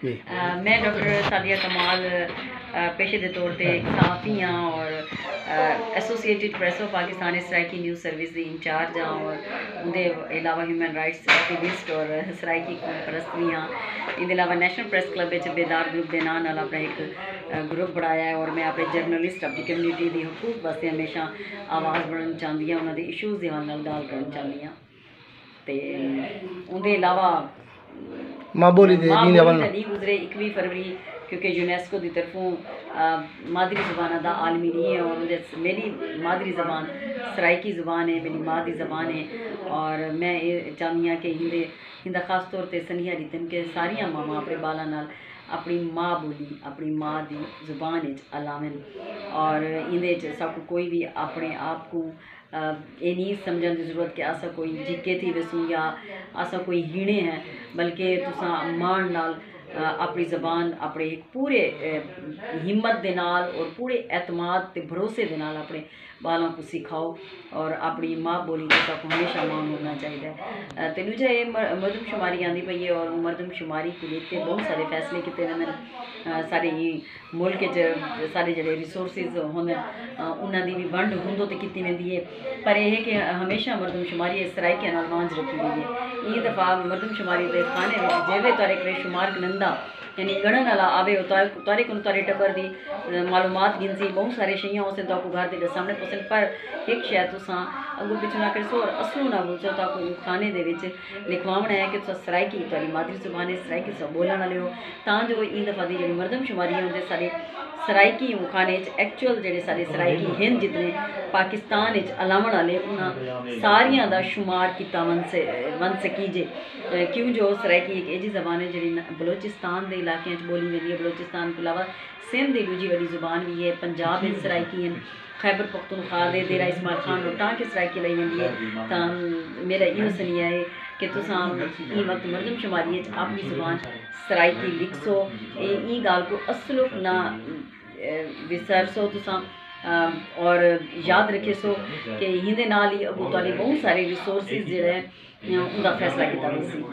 मैं डॉक्टर सादिया कमाल पेशे के तौर पर एक सहाफ़ी हाँ और associated press of Pakistan Saraiki news service की इंचार्ज हाँ और उनके अलावा ह्यूमन राइट्स एक्टिविस्ट और सराइकी कौम परस्त भी हाँ। इसके अलावा नैशनल प्रेस क्लब बेदार ग्रुप के नाम अपना एक ग्रुप बनाया है और मैं अपने जर्नलिस्ट अपनी कम्यूनिटी की हकूक वास्ते हमेशा आवाज़ बढ़ाना चाहती हाँ, उन्होंने इशूज़ के हल गल करना चाहती हाँ। तो उनके अलावा माँ बोली नहीं गुजरे 21 फरवरी क्योंकि यूनेस्को की तरफों मादरी ज़बान का आलमी नहीं है और मेरी मादरी ज़बान सराइकी ज़बान है, मेरी माँ की ज़बान है और मैं ये चाहती हाँ कि इंदा खास तौर पर सनिया रितन के सारिया मावां अपने बालों नाल अपनी माँ बोली अपनी माँ की ज़ुबान अलावन और इंदे सब कोई भी अपने आप को ये नहीं समझने की जरूरत कि असा कोई जिके थी वसूँ या असा कोई हीणे हैं, बल्कि तुसा मान नाल अपनी ज़बान अपने एक पूरे हिम्मत के नाल और पूरे एतमाद ते भरोसे के नाल अपने बालों को सिखाओ और अपनी माँ बोली को हमेशा मान होना चाहिए। तेनू जो ये मरदमशुमारी आती पई है और मरदमशुमारी को लेकर बहुत सारे फैसले किए गए सारे मुल्क सारे जो रिसोर्सिज होंगे उन्होंने भी वंड होंदो तो की वेंदी है, पर यह कि हमेशा मरदमशुमारी सराइकिया नाल वांझ रखी गई है। ई दफ़ा मरदमशुमारी के खाने में जेवे तारे करे शुमार कनंदा यानी गणन वाला आवे तारे को तारे टबर की मालूमात गिनसी बहुत सारे शैयां उसे तो घर के सामने पसंद पर एक शायद तुसा अगू पिछू ना करसो और असलू ना बोलसो तो खाने दे विच लिखवावना है कि तुसा सराइकी तारी मादरी जुबान है सराइकी सब बोलने वाले हो तां जो ई दफ़ा की जी मरदमशुमारी है उनके सारे सराइकी खाने एक्चुअल जे सारे सराइकी हिंद जितने पाकिस्तान अलावन वाले उन्होंने सारिया का शुमार किया वन सकीजे क्यों जो सराइकी एक ऐसी ज़बान है जी बलोचिस्तान के इलाके बोली वेंदी है। बलोचिस्तान के अलावा सिंध की दूजी बड़ी ज़ुबान भी है, पंजाब में सराइकी है, खैबर पख्तूनख्वा दे डेरा इस्माइल खान रोहतां की सराइकी लाई वेंदी है। तो मेरा यो सनिया है कि तुसां ई वक्त मरदमशुमारी अपनी ज़ुबान सराइकी लिखसो ई गाल को असलो ना विसरसो तुसां और याद रखे सो कि हिंदे नाल ही अगू ताली बहुत सारे रिसोर्सिस जो उनका फैसला किया।